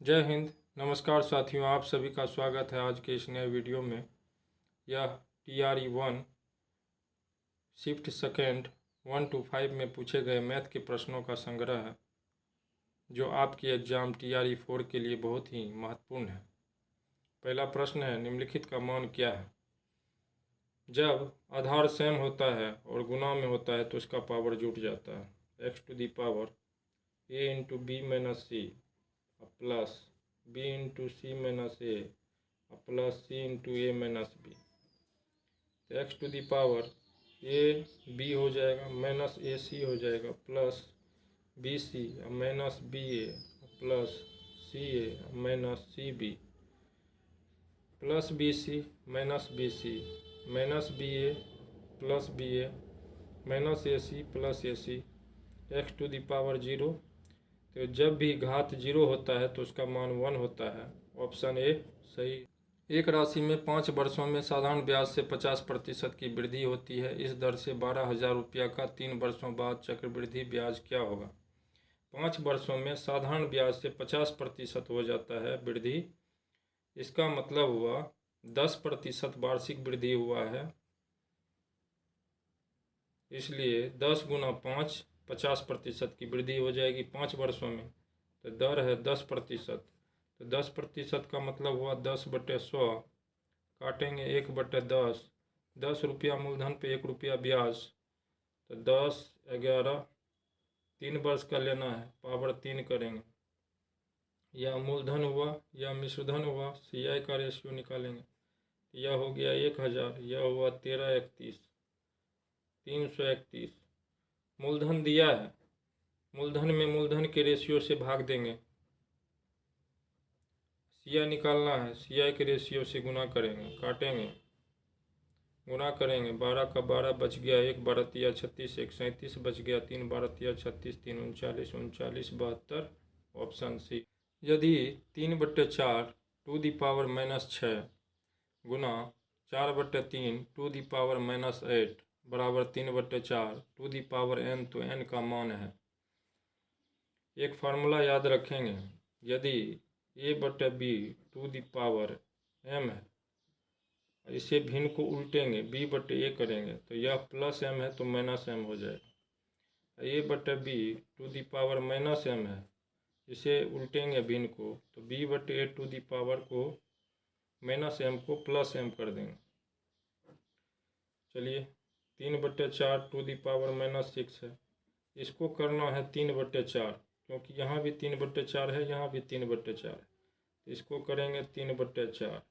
जय हिंद। नमस्कार साथियों, आप सभी का स्वागत है आज के इस नए वीडियो में। यह TRE 1 शिफ्ट सेकेंड 1 to 5 में पूछे गए मैथ के प्रश्नों का संग्रह है, जो आपके एग्ज़ाम TRE 4 के लिए बहुत ही महत्वपूर्ण है। पहला प्रश्न है, निम्नलिखित का मान क्या है? जब आधार सेम होता है और गुना में होता है तो उसका पावर जुट जाता है। x to the power a into b minus c plus b into C minus A plus C into A minus B. तो X to the power A B हो जाएगा माइनस ए सी हो जाएगा plus B C minus B A plus C A minus C B plus B C minus B C minus B A plus B A minus A C plus A C X to the power 0। तो जब भी घात 0 होता है तो उसका मान 1 होता है। ऑप्शन ए सही। एक राशि में 5 वर्षों में साधारण ब्याज से 50% की वृद्धि होती है। इस दर से 12,000 रुपया का 3 वर्षों बाद चक्रवृद्धि ब्याज क्या होगा? 5 वर्षों में साधारण ब्याज से 50% हो जाता है वृद्धि। इसका मतलब हुआ 10% वार्षिक वृद्धि हुआ है, इसलिए 10 गुना 5 50% की वृद्धि हो जाएगी 5 वर्षों में। तो दर है 10%। तो 10% का मतलब हुआ 10/100, काटेंगे 1/10। 10 रुपया मूलधन पे 1 रुपया ब्याज, तो 10 11 3 वर्ष का लेना है, पावर 3 करेंगे। यह मूलधन हुआ, यह मिश्रधन हुआ, CI का रेशियो निकालेंगे। यह हो गया 1000, यह हुआ 1331 331। मूलधन दिया है, मूलधन में मूलधन के रेशियो से भाग देंगे। CI निकालना है, CI के रेशियो से गुना करेंगे, काटेंगे, गुना करेंगे। 12 का 12 बच गया, 1 12 तिया 36, 1 37 बच गया, 3 12 तिया 36, 3 39 39 72। Option C. यदि 3/4 टू दी पावर -6 गुना 4/3 टू दी पावर -8 बराबर 3/4 टू दी पावर n, तो n का मान है। एक फार्मूला याद रखेंगे, यदि a/b to the power m है, इसे भिन्न को उल्टेंगे b/a करेंगे, तो यह प्लस m है तो माइनस m हो जाएगा। a/b to the power -m है, इसे उल्टेंगे भिन्न को, तो b/a टू दी पावर को -m को प्लस m कर देंगे। चलिए 3/4 टू दी पावर -6 है, इसको करना है 3/4, क्योंकि यहाँ भी 3/4 है, यहाँ भी 3/4 है, तो इसको करेंगे 3/4।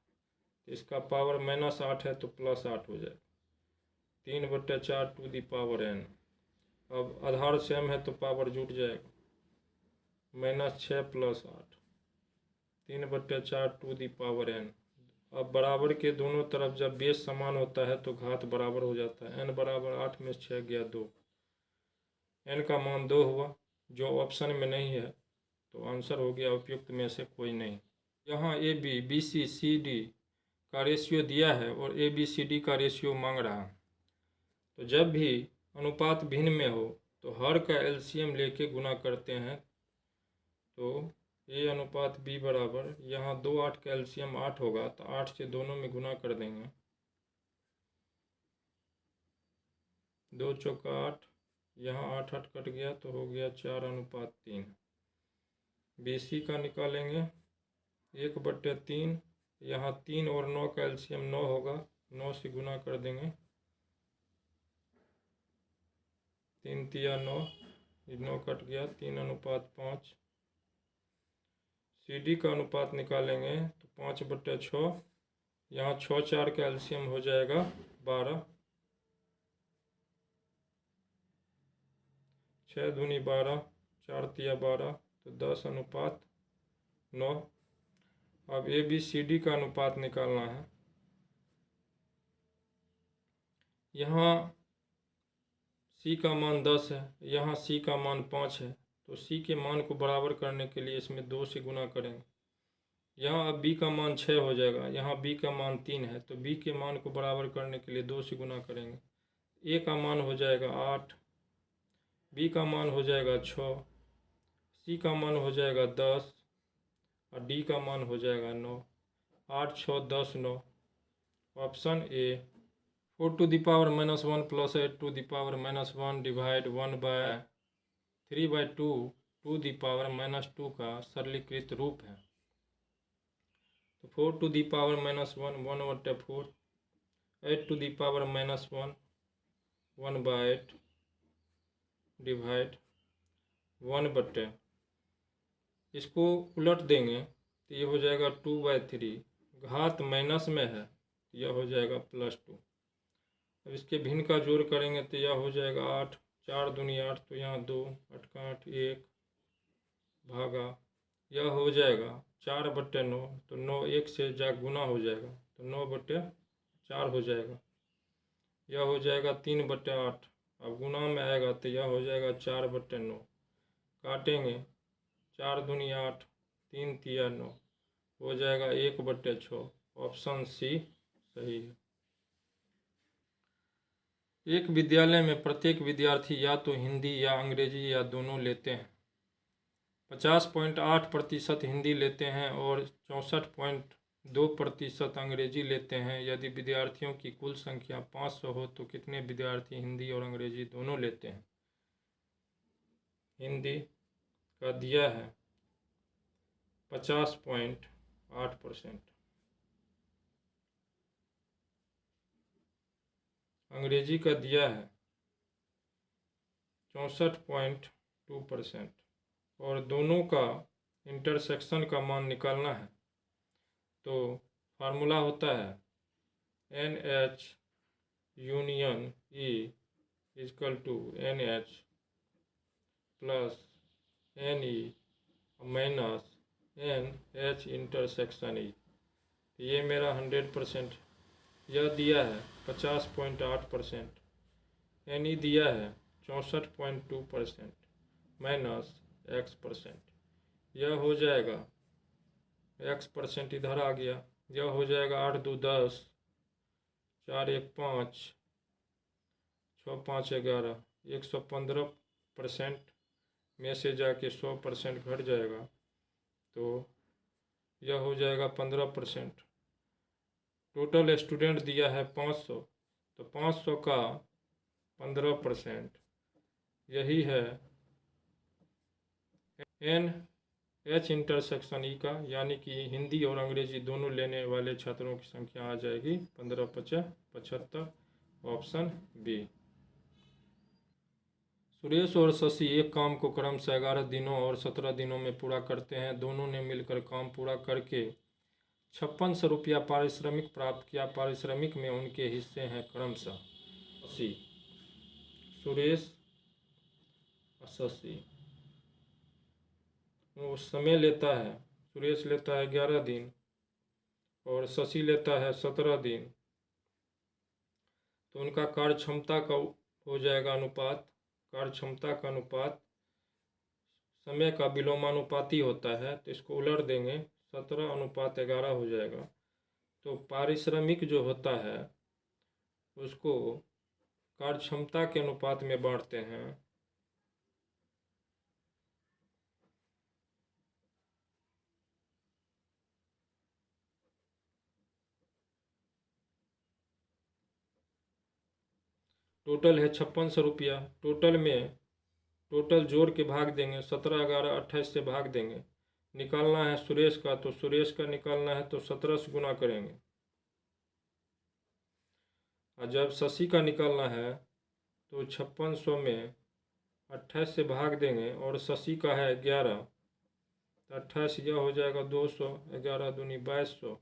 इसका पावर -8 है तो +8 हो जाएगा। 3/4 टू दी पावर n। अब आधार सेम है तो पावर जुट जाएगा, -6 + 8 3/4 टू दी पावर n। अब बराबर के दोनों तरफ जब बेस समान होता है तो घात बराबर हो जाता है। n बराबर 8 में 6 गया 2, n का मान 2 हुआ, जो ऑप्शन में नहीं है, तो आंसर हो गया उपयुक्त में से कोई नहीं। यहाँ AB BC CD का रेशियो दिया है और ABCD का रेशियो मांग रहा है। तो जब भी अनुपात भिन्न में हो तो हर का LCM लेके गुना करते हैं। तो A/B बराबर, यहाँ 2 8 का LCM 8 होगा, तो 8 से दोनों में गुना कर देंगे। 2 चौका 8, यहाँ 8 8 कट गया तो हो गया 4/3। BC का निकालेंगे 1/3, यहाँ 3 और 9 का LCM 9 होगा, 9 से गुना कर देंगे, 3 तिया 9, 9 कट गया, 3/5। CD का अनुपात निकालेंगे तो 5/6, यहाँ 6 4 का LCM हो जाएगा 12, 6 दूनी 12, 4 तिया 12, तो 10/9। अब ABCD का अनुपात निकालना है। यहाँ C का मान 10 है, यहाँ C का मान 5 है, तो C के मान को बराबर करने के लिए इसमें 2 से गुना करेंगे। यहाँ अब B का मान 6 हो जाएगा, यहाँ B का मान 3 है, तो B के मान को बराबर करने के लिए 2 से गुना करेंगे। A का मान हो जाएगा 8, B का मान हो जाएगा 6, C का मान हो जाएगा 10, और और डी का मान हो जाएगा 9। 8 6 10 9। Option A 4 to the power -1 plus 8 to the power -1 divide 1/3/2 to the power -2 का सरलीकृत रूप है। तो 4 to the power -1 1/4, 8 to the power -1 1/8 divide 1/, इसको उलट देंगे तो ये हो जाएगा 2/3, घात माइनस में है तो यह हो जाएगा +2। अब इसके भिन्न का जोड़ करेंगे तो यह हो जाएगा 8, 4 दूनी 8, तो यहाँ 2, 8 का 8 1 भागा, यह हो जाएगा 4/9, तो 9 1 से जा गुना हो जाएगा तो 9/4 हो जाएगा। यह हो जाएगा 3/8, अब गुना में आएगा तो यह हो जाएगा 4/9, काटेंगे 4 दूनी 8, 3 तिया 9, हो जाएगा 1/6। ऑप्शन सी सही है। एक विद्यालय में प्रत्येक विद्यार्थी या तो हिंदी या अंग्रेजी या दोनों लेते हैं। 50.8% हिंदी लेते हैं और 64.2% अंग्रेजी लेते हैं। यदि विद्यार्थियों की कुल संख्या 500 हो तो कितने विद्यार्थी हिंदी और अंग्रेजी दोनों लेते हैं? हिंदी का दिया है 50.8%, अंग्रेजी का दिया है 64.2%, और दोनों का इंटरसेक्शन का मान निकालना है। तो फार्मूला होता है NH union E = NH plus NE minus NH intersection E। ये मेरा 100%, यह दिया है 50.8%, NE दिया है 64.2% माइनस X%, यह हो जाएगा X% इधर आ गया, यह हो जाएगा 8 2 10, 4 1 5, 6 5 11, 115% में से जाके 100% घट जाएगा तो यह हो जाएगा 15%। टोटल स्टूडेंट दिया है 500, तो 500 का 15% यही है NH इंटरसेक्शन E का, यानी कि हिंदी और अंग्रेजी दोनों लेने वाले छात्रों की संख्या आ जाएगी 15 5 75। Option B. सुरेश और शशि एक काम को क्रमशः 11 दिनों और 17 दिनों में पूरा करते हैं। दोनों ने मिलकर काम पूरा करके 5600 रुपया पारिश्रमिक प्राप्त किया। पारिश्रमिक में उनके हिस्से हैं क्रमशः शशि, सुरेश और शशि। वो समय लेता है, सुरेश लेता है 11 दिन और शशि लेता है 17 दिन। तो उनका कार्य क्षमता का हो जाएगा अनुपात, कार्य क्षमता का अनुपात समय का विलोमानुपाती होता है, तो इसको उलट देंगे 17:11 हो जाएगा। तो पारिश्रमिक जो होता है उसको कार्य क्षमता के अनुपात में बांटते हैं। टोटल है 5600 रुपया, टोटल में टोटल जोड़ के भाग देंगे, 17 11 28 से भाग देंगे। निकालना है सुरेश का, तो सुरेश का निकालना है तो 17 से गुना करेंगे। और जब शशि का निकालना है तो 5600 में 28 से भाग देंगे, और शशि का है 11, तो 28 यह हो जाएगा 200, 11 दूनी 2200,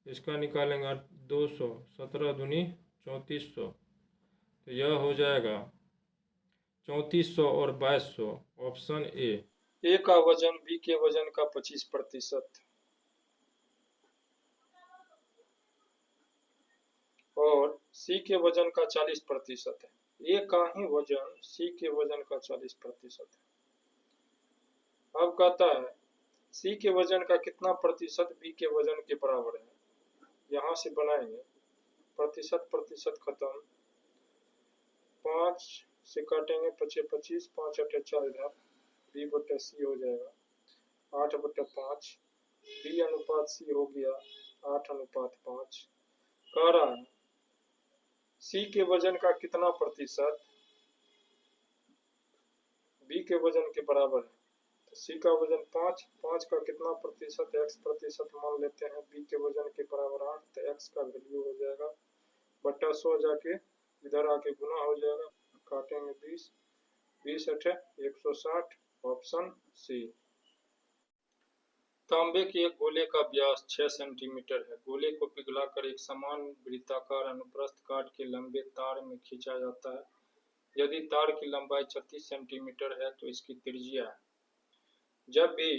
इसका निकालेंगे 200, 17 दूनी 3400, तो यह हो जाएगा 3400 और 2200। ऑप्शन ए का वजन बी के वजन का 25% और सी के वजन का 40% है। ए का ही वजन सी के वजन का 40% है। अब कहता है सी के वजन का कितना प्रतिशत बी के वजन के बराबर है। यहाँ से बनाएंगे प्रतिशत प्रतिशत खत्म, 5 से काटेंगे 25 5 8 4 इधर, B/C हो जाएगा 8/5 बी अनुपात सी हो गया 8:5। कह रहा है सी के वजन का कितना प्रतिशत बी के वजन के बराबर है। तो सी का वजन 5, 5 का कितना प्रतिशत, x प्रतिशत मान लेते हैं। बी के वजन के बराबर 8, तो x का वैल्यू हो जाएगा बट्टा 100 जाके इधर आके गुना हो जाएगा, काटेंगे 20, 20 अठे 160, ऑप्शन सी। तांबे के एक गोले का व्यास 6 सेंटीमीटर है। गोले को पिघलाकर एक समान वृत्ताकार अनुप्रस्थ काट के लंबे तार में खींचा जाता है। यदि तार की लंबाई 36 सेंटीमीटर है तो इसकी त्रिज्या है। जब भी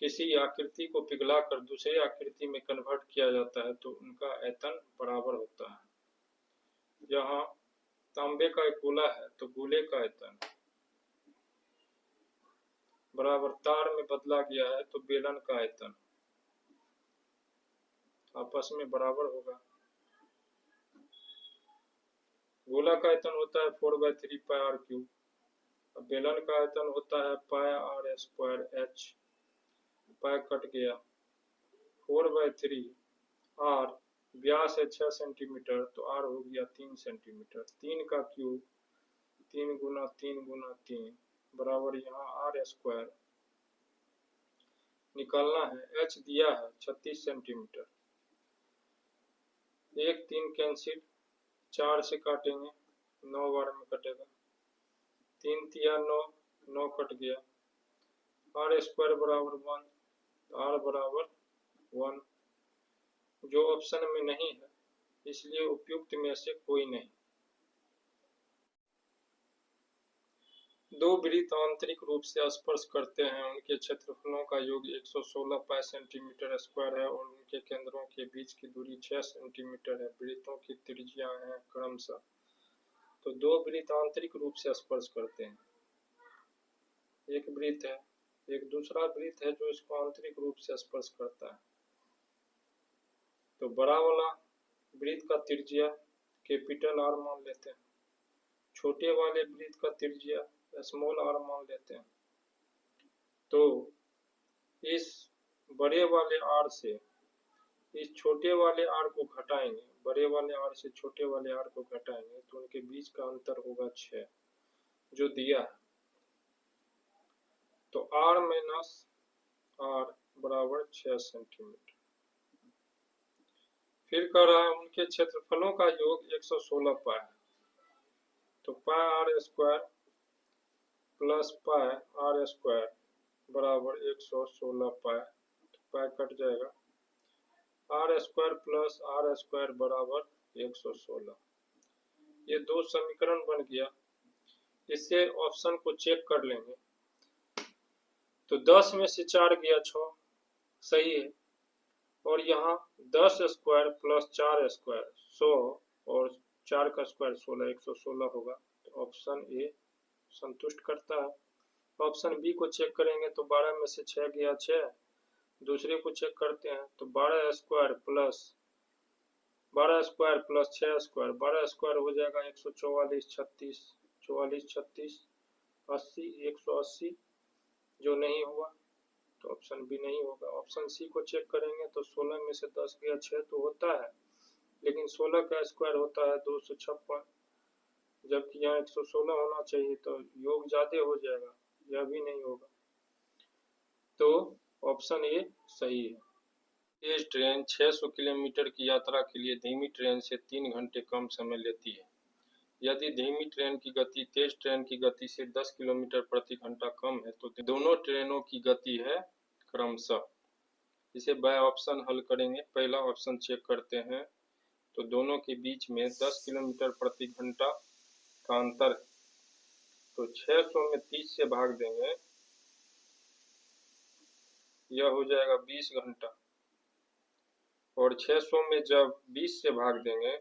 किसी आकृति को पिघलाकर दूसरी आकृति में कन्वर्ट किया जाता है तो उनका आयतन बराबर होता है। यहाँ तांबे का एक गोला है तो गोले का आयतन बराबर तार में बदला गया है तो बेलन का आयतन आपस में बराबर होगा। गोला का आयतन होता है 4/3 पाई आर क्यूब, बेलन का आयतन होता है pi R square H. Pi cut गया, 4/3 आर व्यास है 6 सेंटीमीटर तो आर हो गया 3 सेंटीमीटर। 3 का क्यूब 3 गुना 3 गुना 3 बराबर यहाँ आर स्क्वायर निकालना है। एच दिया है 36 सेंटीमीटर। 1 3 कैंसिल, 4 से काटेंगे 9 बार में कटेगा, 3 तिया 9, 9 कट गया। आर स्क्वायर बराबर 1, आर बराबर 1, जो ऑप्शन में नहीं है इसलिए उपयुक्त में से कोई नहीं। दो वृत्त आंतरिक रूप से स्पर्श करते हैं, उनके क्षेत्रफलों का योग 116 पाई सेंटीमीटर स्क्वायर है और उनके केंद्रों के बीच की दूरी 6 सेंटीमीटर है। वृत्तों की त्रिज्या है क्रमशः। तो दो वृत्त आंतरिक रूप से स्पर्श करते हैं, एक वृत्त है, एक दूसरा वृत्त है जो इसको आंतरिक रूप से स्पर्श करता है। तो बड़ा वाला वृत्त का त्रिज्या कैपिटल आर मान लेते हैं, छोटे वाले वृत्त का त्रिज्या स्मॉल आर मान लेते हैं। तो इस बड़े वाले आर से इस छोटे वाले आर को घटाएंगे, बड़े वाले आर से छोटे वाले आर को घटाएंगे तो उनके बीच का अंतर होगा 6 जो दिया है। तो आर माइनस आर बराबर 6 सेंटीमीटर। फिर कह रहा है उनके क्षेत्रफलों का योग 116 पाई है। तो pi R square plus pi R square बराबर 116 पाई, तो पाई कट जाएगा, R square plus R square बराबर 116। ये दो समीकरण बन गया। इससे ऑप्शन को चेक कर लेंगे तो 10 में से 4 गया 6, सही है। और यहाँ 10 स्क्वायर प्लस 4 स्क्वायर 100 और 4 का स्क्वायर 16, 116 होगा। तो ऑप्शन ए संतुष्ट करता है। ऑप्शन बी को चेक करेंगे तो 12 में से 6 गया 6। दूसरे को चेक करते हैं तो 12 स्क्वायर प्लस 6 स्क्वायर, 12 स्क्वायर हो जाएगा 144, 36, 44, 36, 80, 180 जो नहीं हुआ तो ऑप्शन बी नहीं होगा। ऑप्शन सी को चेक करेंगे तो 16 में से 10 गया 6 तो होता है, लेकिन 16 का स्क्वायर होता है 256, जबकि यहाँ 116 होना चाहिए तो योग ज्यादा हो जाएगा, यह भी नहीं होगा। तो ऑप्शन ए सही है। तेज ट्रेन 600 किलोमीटर की यात्रा के लिए धीमी ट्रेन से 3 घंटे कम समय लेती है। यदि धीमी ट्रेन की गति तेज ट्रेन की गति से 10 किलोमीटर प्रति घंटा कम है तो दोनों ट्रेनों की गति है क्रमशः। इसे बाय ऑप्शन हल करेंगे। पहला ऑप्शन चेक करते हैं तो दोनों के बीच में 10 किलोमीटर प्रति घंटा का अंतर है। तो 600 में 30 से भाग देंगे, यह हो जाएगा 20 घंटा। और 600 में जब 20 से भाग देंगे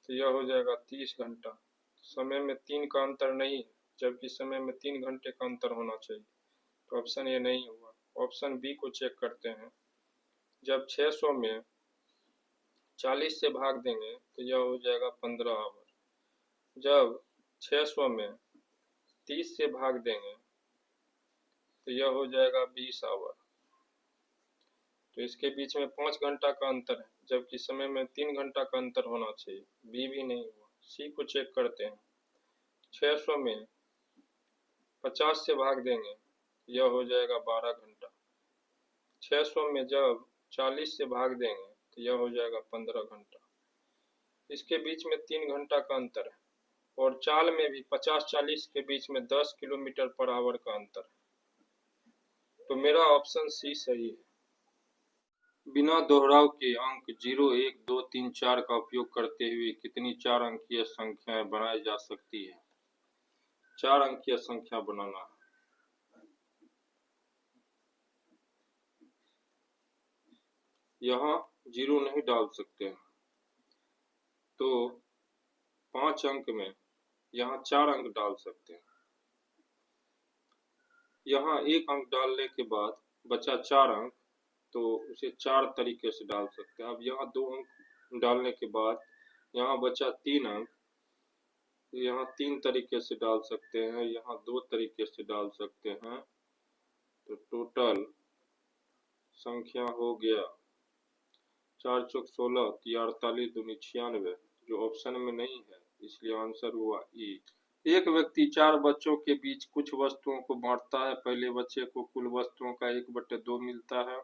तो यह हो जाएगा 30 घंटा। समय में 3 का अंतर नहीं है, जबकि समय में 3 घंटे का अंतर होना चाहिए। तो ऑप्शन ए नहीं हुआ। ऑप्शन बी को चेक करते हैं। जब 600 में 40 से भाग देंगे तो यह हो जाएगा 15 आवर। जब 600 में 30 से भाग देंगे तो यह हो जाएगा 20 आवर। तो इसके बीच में 5 घंटा का अंतर है, जबकि समय में 3 घंटा का अंतर होना चाहिए। बी भी नहीं हुआ। सी को चेक करते हैं। 600 में 50 से भाग देंगे, यह हो जाएगा 12 घंटा। 600 में जब 40 से भाग देंगे तो यह हो जाएगा 15 घंटा। इसके बीच में 3 घंटा का अंतर है, और चाल में भी 50-40 के बीच में 10 किलोमीटर पर आवर का अंतर है। तो मेरा ऑप्शन सी सही है। बिना दोहराव के अंक 0, 1, 2, 3, 4 का उपयोग करते हुए कितनी 4 अंकीय संख्याएं बनाई जा सकती है? 4 अंकीय संख्या बनाना है। यहाँ 0 नहीं डाल सकते हैं, तो 5 अंक में यहाँ 4 अंक डाल सकते हैं। यहाँ 1 अंक डालने के बाद बचा 4 अंक, तो उसे 4 तरीके से डाल सकते हैं। अब यहाँ 2 अंक डालने के बाद यहाँ बचा 3 अंक, तो यहाँ 3 तरीके से डाल सकते हैं, यहाँ 2 तरीके से डाल सकते हैं। तो टोटल संख्या हो गया 4 चौक 16, 48 दूनी 96, जो ऑप्शन में नहीं है, इसलिए आंसर हुआ ई। एक व्यक्ति 4 बच्चों के बीच कुछ वस्तुओं को बांटता है। पहले बच्चे को कुल वस्तुओं का 1/2 मिलता है,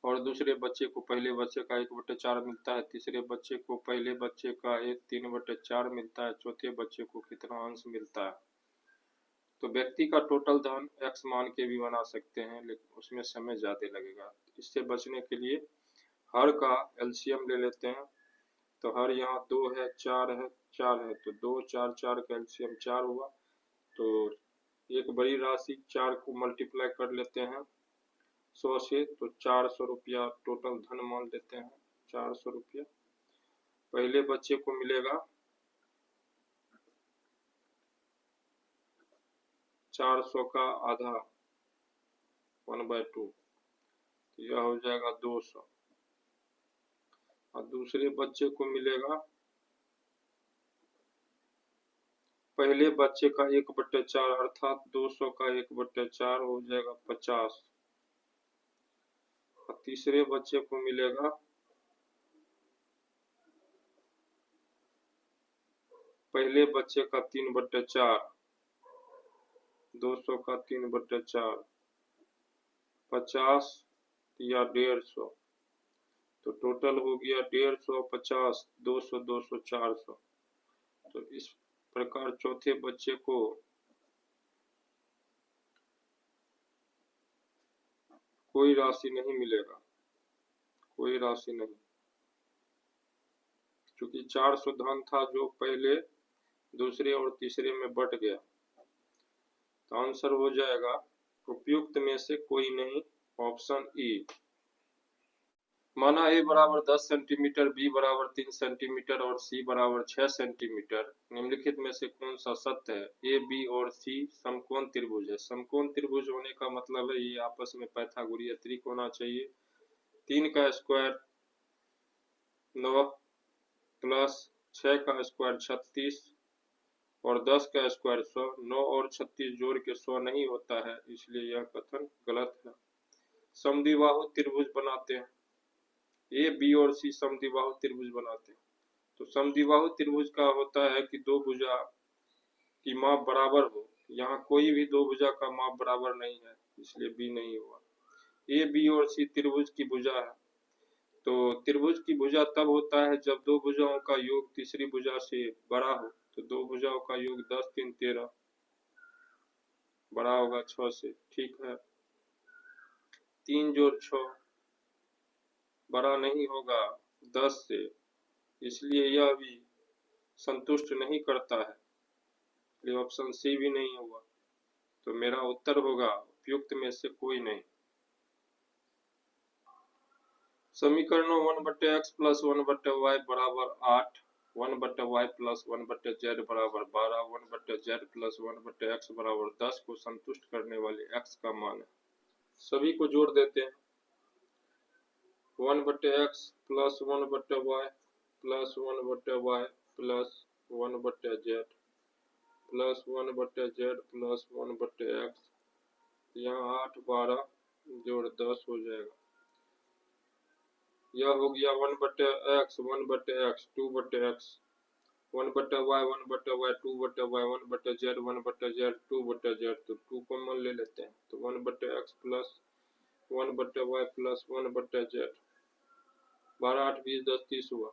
और दूसरे बच्चे को पहले बच्चे का 1/4 मिलता है। तीसरे बच्चे को पहले बच्चे का 3/4 मिलता है। चौथे बच्चे को कितना अंश मिलता है? तो व्यक्ति का टोटल धन x मान के भी बना सकते हैं, लेकिन उसमें समय ज़्यादा लगेगा। इससे बचने के लिए हर का एलसीएम ले लेते हैं। तो हर यहाँ 2 है, 4 है, 4 है, तो 2, 4, 4 का एलसीएम 4 हुआ। तो एक बड़ी राशि 4 को मल्टीप्लाई कर लेते हैं 100 से, तो 400 रुपया टोटल धन मान लेते हैं। 400 रुपया पहले बच्चे को मिलेगा। 400 का आधा 1/2, तो यह हो जाएगा 200। और दूसरे बच्चे को मिलेगा पहले बच्चे का 1/4, अर्थात 200 का 1/4 हो जाएगा 50। और तीसरे बच्चे को मिलेगा पहले बच्चे का 3/4, 200 का 3/4, 50 या 150, तो टोटल हो गया 150, 50, 200, 200, 400। तो इस प्रकार चौथे बच्चे को कोई राशि नहीं मिलेगा, कोई राशि नहीं, क्योंकि 400 धन था जो पहले, दूसरे और तीसरे में बट गया। तो आंसर हो जाएगा उपयुक्त में से कोई नहीं, ऑप्शन ई। माना ए बराबर 10 सेंटीमीटर, बी बराबर 3 सेंटीमीटर और सी बराबर 6 सेंटीमीटर। निम्नलिखित में से कौन सा सत्य है? ए, बी और सी समकोण त्रिभुज है। समकोण त्रिभुज होने का मतलब है ये आपस में पाइथागोरीय त्रिक होना चाहिए। 3 का स्क्वायर 9 प्लस 6 का स्क्वायर 36 और 10 का स्क्वायर 100। 9 और 36 जोड़ के 100 नहीं होता है, इसलिए यह कथन गलत है। समद्विबाहु त्रिभुज बनाते हैं। ए, बी और सी समद्विबाहु त्रिभुज बनाते हैं। तो समद्विबाहु त्रिभुज का होता है कि दो भुजा की माप बराबर हो। यहाँ कोई भी दो भुजा का माप बराबर नहीं है, इसलिए बी नहीं हुआ। ए, बी और सी त्रिभुज की भुजा है। तो त्रिभुज की भुजा तब होता है जब दो भुजाओं का योग तीसरी भुजा से बड़ा हो। तो दो भुजाओं का योग 10, 3, 13 बड़ा होगा 6 से, ठीक है। 3 जोड़ 6 बड़ा नहीं होगा 10 से, इसलिए यह भी संतुष्ट नहीं करता है, इसलिए ऑप्शन सी भी नहीं हुआ। तो मेरा उत्तर होगा उपयुक्त में से कोई नहीं। समीकरणों 1/x प्लस 1/y बराबर 8, 1/y प्लस 1/z बराबर 12, 1/z प्लस 1/x बराबर 10 को संतुष्ट करने वाले x का मान है। सभी को जोड़ देते हैं। 1/x plus 1/y plus 1/y plus 1/z plus 1/z plus 1/x तो यहाँ 8 12 जोड़ 10 हो जाएगा। यह हो गया 1/x 1/x 2/x 1/y 1/y 2/y 1/z 1/z 2/z। तो 2 कॉमन ले लेते हैं तो 1/x plus 1/y plus 1/z। 12 8 20 10 30 हुआ।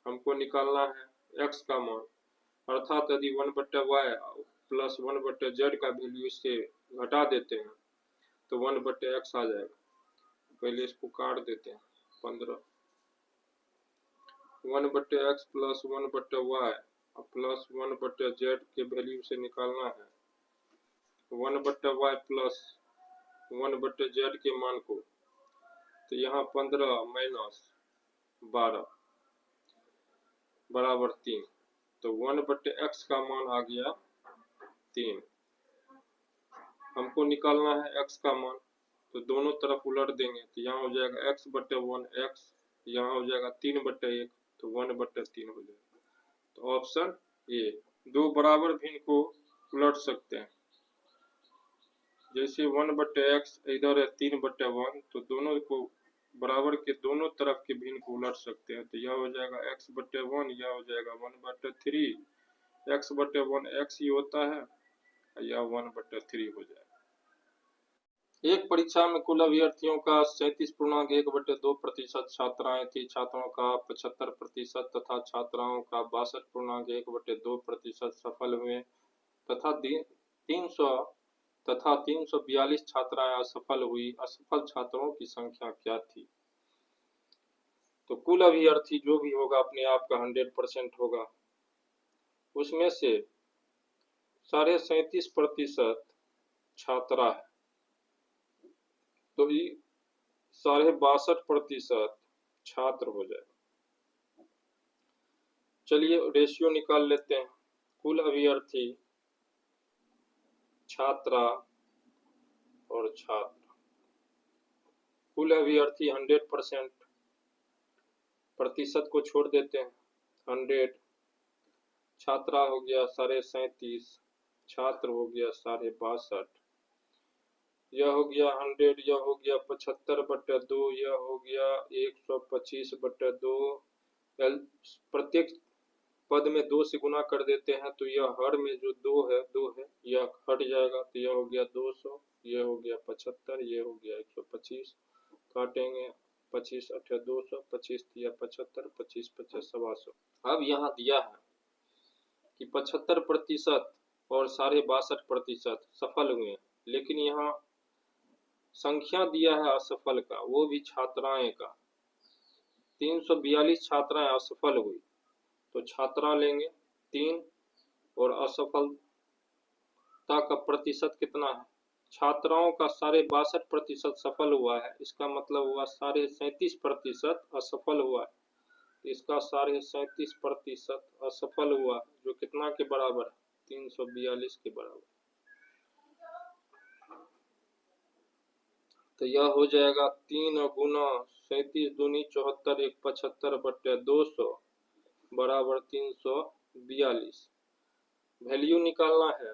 हमको निकालना है x का मान, अर्थात यदि 1/y प्लस 1/z का वैल्यू इससे घटा देते हैं तो 1/x आ जाएगा। पहले इसको काट देते हैं 15 1/x plus 1/y plus 1/z के वैल्यू से निकालना है 1/y प्लस 1/z के मान को। तो यहाँ 15 माइनस 12 बराबर 3। तो 1/x का मान आ गया 3। हमको निकालना है x का मान, तो दोनों तरफ उलट देंगे तो यहाँ हो जाएगा x/1 x, यहाँ हो जाएगा 3/1 तो 1/3 हो जाएगा। तो ऑप्शन ए। दो बराबर भिन्न को उलट सकते हैं, जैसे 1/x इधर है 3/1 तो दोनों को बराबर के दोनों तरफ के भिन्न को उलट सकते हैं। तो यह हो जाएगा x/1, यह हो जाएगा 1/3। x/1 x ही होता है, यह 1/3 हो जाएगा। एक परीक्षा में कुल अभ्यर्थियों का 37.1/2% छात्राएं थी। छात्रों का 75% तथा छात्राओं का 62.1/2% सफल हुए तथा 342 छात्राएं असफल हुई। असफल छात्रों की संख्या क्या थी? तो कुल अभ्यर्थी जो भी होगा अपने आप का 100% होगा, उसमें से 37.5% छात्रा है तो ये 62.5% छात्र हो जाएगा। चलिए रेशियो निकाल लेते हैं। कुल अभ्यर्थी, छात्रा और छात्र। कुल अभ्यर्थी 100%, प्रतिशत को छोड़ देते हैं 100। छात्रा हो गया 37.5, छात्र हो गया 62.5। यह हो गया 100, यह हो गया 75/2, यह हो गया 125/2। प्रत्येक पद में 2 से गुना कर देते हैं तो यह हर में जो 2 है यह हट जाएगा तो यह हो गया 200, यह हो गया 75, यह हो गया 125। काटेंगे 25 8 200, 25 3 75, 25 50 125। अब यहाँ दिया है कि 75% और 62.5% सफल हुए, लेकिन यहाँ संख्या दिया है असफल का, वो भी छात्राएं का। 342 छात्राएं असफल हुई तो छात्रा लेंगे 3 और असफलता का प्रतिशत कितना है? छात्राओं का 62.5% सफल हुआ है, इसका मतलब हुआ 37.5% असफल हुआ है। इसका 37.5% असफल हुआ जो कितना के बराबर है? 342 के बराबर। तो यह हो जाएगा 3 गुना 37 दूनी 74 1 75/200 बराबर 342। वैल्यू निकालना है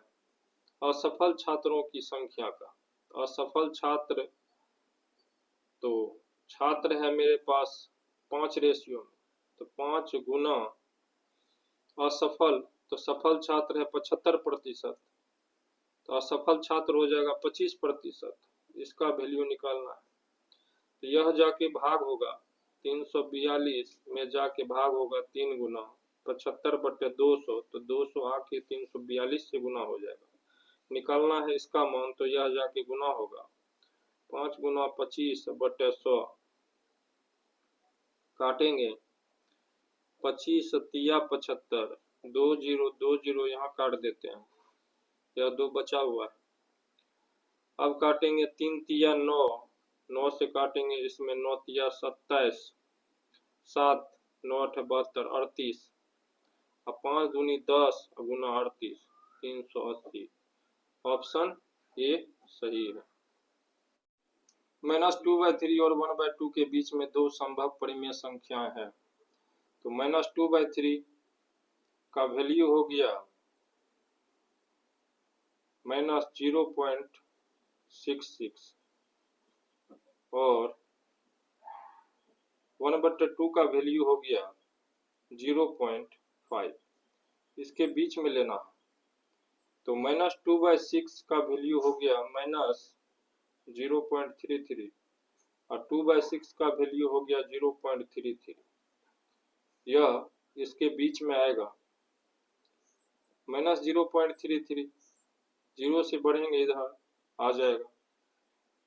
असफल छात्रों की संख्या का। असफल छात्र, तो छात्र है मेरे पास 5 रेशियो में, तो 5 गुना असफल, तो सफल छात्र है 75%, तो असफल छात्र हो जाएगा 25%। इसका वैल्यू निकालना है तो यह जाके भाग होगा 342 में, जाके भाग होगा 3 गुना 75/200, तो 200 आके 342 से गुना हो जाएगा। निकालना है इसका मान तो यह जाके गुना होगा 5 गुना 25/100। काटेंगे 25 3 75, 2 0 2 0 यहाँ काट देते हैं, यह 2 बचा हुआ है। अब काटेंगे 3 3 9, 9 से काटेंगे इसमें 9 3 27, 7 9 8 72 38, अब 5 दूनी 10 गुना 38 380। ऑप्शन ए सही है। -2/3 और 1/2 के बीच में 2 संभव परिमेय संख्याएं हैं। तो -2/3 का वैल्यू हो गया -0.0 66 और 1/2 का वैल्यू हो गया 0.5, इसके बीच में लेना है। तो -2/6 का वैल्यू हो गया -0.33 और 2/6 का वैल्यू हो गया 0.33। यह इसके बीच में आएगा -0.33, 0 से बढ़ेंगे इधर आ जाएगा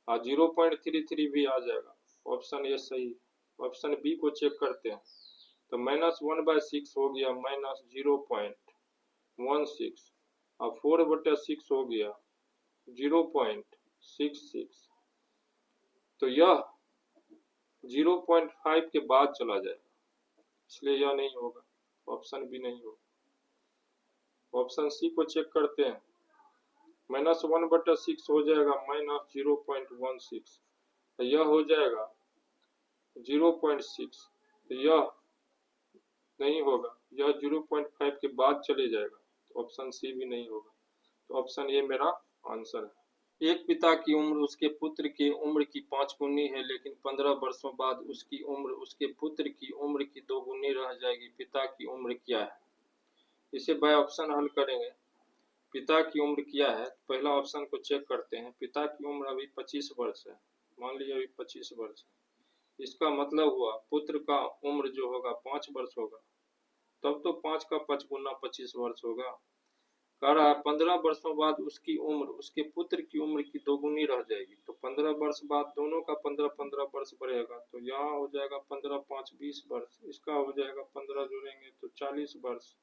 और 0.33 भी आ जाएगा। ऑप्शन ए सही। ऑप्शन बी को चेक करते हैं। तो -1/6 हो गया -0.16 और 4/6 हो गया 0.66। तो यह 0.5 के बाद चला जाएगा, इसलिए यह नहीं होगा। ऑप्शन बी नहीं होगा। ऑप्शन सी को चेक करते हैं। -1/6 हो जाएगा -0.16, तो यह हो जाएगा 0.6, तो यह नहीं होगा, यह 0.5 के बाद चले जाएगा। तो ऑप्शन सी भी नहीं होगा। तो ऑप्शन ए मेरा आंसर है। एक पिता की उम्र उसके पुत्र की उम्र की 5 गुनी है, लेकिन 15 वर्षों बाद उसकी उम्र उसके पुत्र की उम्र की 2 गुनी रह जाएगी। पिता की उम्र क्या है? इसे बाय ऑप्शन हल करेंगे। पिता की उम्र क्या है? पहला ऑप्शन को चेक करते हैं। पिता की उम्र अभी 25 वर्ष है, मान लीजिए अभी 25 वर्ष है। इसका मतलब हुआ पुत्र का उम्र जो होगा 5 वर्ष होगा, तब तो 5 का 5 गुना 25 वर्ष होगा। कह रहा है 15 वर्षों बाद उसकी उम्र उसके पुत्र की उम्र की 2 गुनी रह जाएगी। तो 15 वर्ष बाद दोनों का 15-15 वर्ष बढ़ेगा, तो यहाँ हो जाएगा 15 5 20 वर्ष, इसका हो जाएगा 15 जोड़ेंगे तो 40 वर्ष।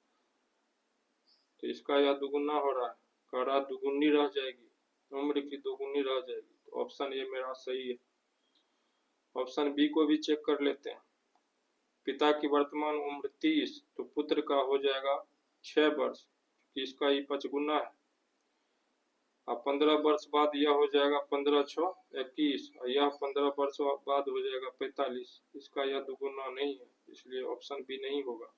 तो इसका यह दुगुना हो रहा है, कह रहा दुगुनी रह जाएगी, उम्र की 2 गुनी रह जाएगी। तो ऑप्शन ए मेरा सही है। ऑप्शन बी को भी चेक कर लेते हैं। पिता की वर्तमान उम्र 30, तो पुत्र का हो जाएगा 6 वर्ष, इसका ही 5 गुना है। अब 15 वर्ष बाद यह हो जाएगा 15 6 21 और यह 15 वर्ष बाद हो जाएगा 45, इसका यह दुगुना नहीं है, इसलिए ऑप्शन बी नहीं होगा।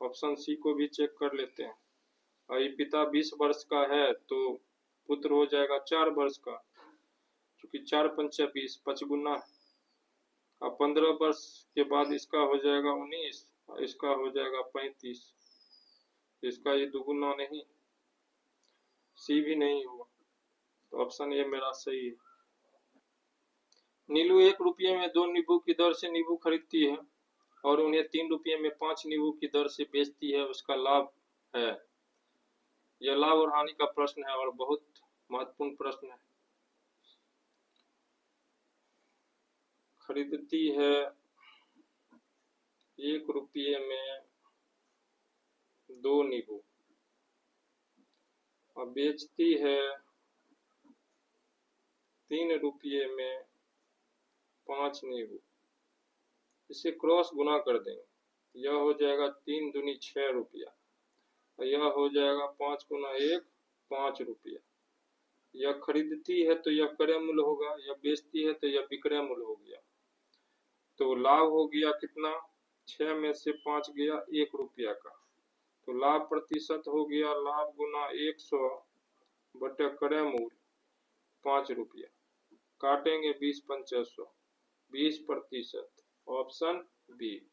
ऑप्शन सी को भी चेक कर लेते हैं। और ये पिता 20 वर्ष का है, तो पुत्र हो जाएगा 4 वर्ष का, क्योंकि 4 पंचा 20, 5 गुना है। अब 15 वर्ष के बाद इसका हो जाएगा 19 और इसका हो जाएगा 35, इसका ये दुगुना नहीं, सी भी नहीं होगा। तो ऑप्शन ए मेरा सही है। नीलू 1 रुपये में 2 नींबू की दर से नींबू खरीदती है और उन्हें 3 रुपये में 5 नींबू की दर से बेचती है, उसका लाभ है। यह लाभ और हानि का प्रश्न है और बहुत महत्वपूर्ण प्रश्न है। खरीदती है 1 रुपये में 2 नींबू और बेचती है 3 रुपये में 5 नींबू। इसे क्रॉस गुना कर देंगे, यह हो जाएगा 3 दूनी 6 रुपया और यह हो जाएगा 5 गुना 1 5 रुपया। यह खरीदती है तो यह क्रय मूल्य होगा, यह बेचती है तो यह विक्रय मूल्य हो गया। तो लाभ हो गया कितना? 6 में से 5 गया 1 रुपया का, तो लाभ प्रतिशत हो गया लाभ गुना 100 बटे क्रय मूल्य 5 रुपया, काटेंगे 20 पंचा 100, 20%। Option B.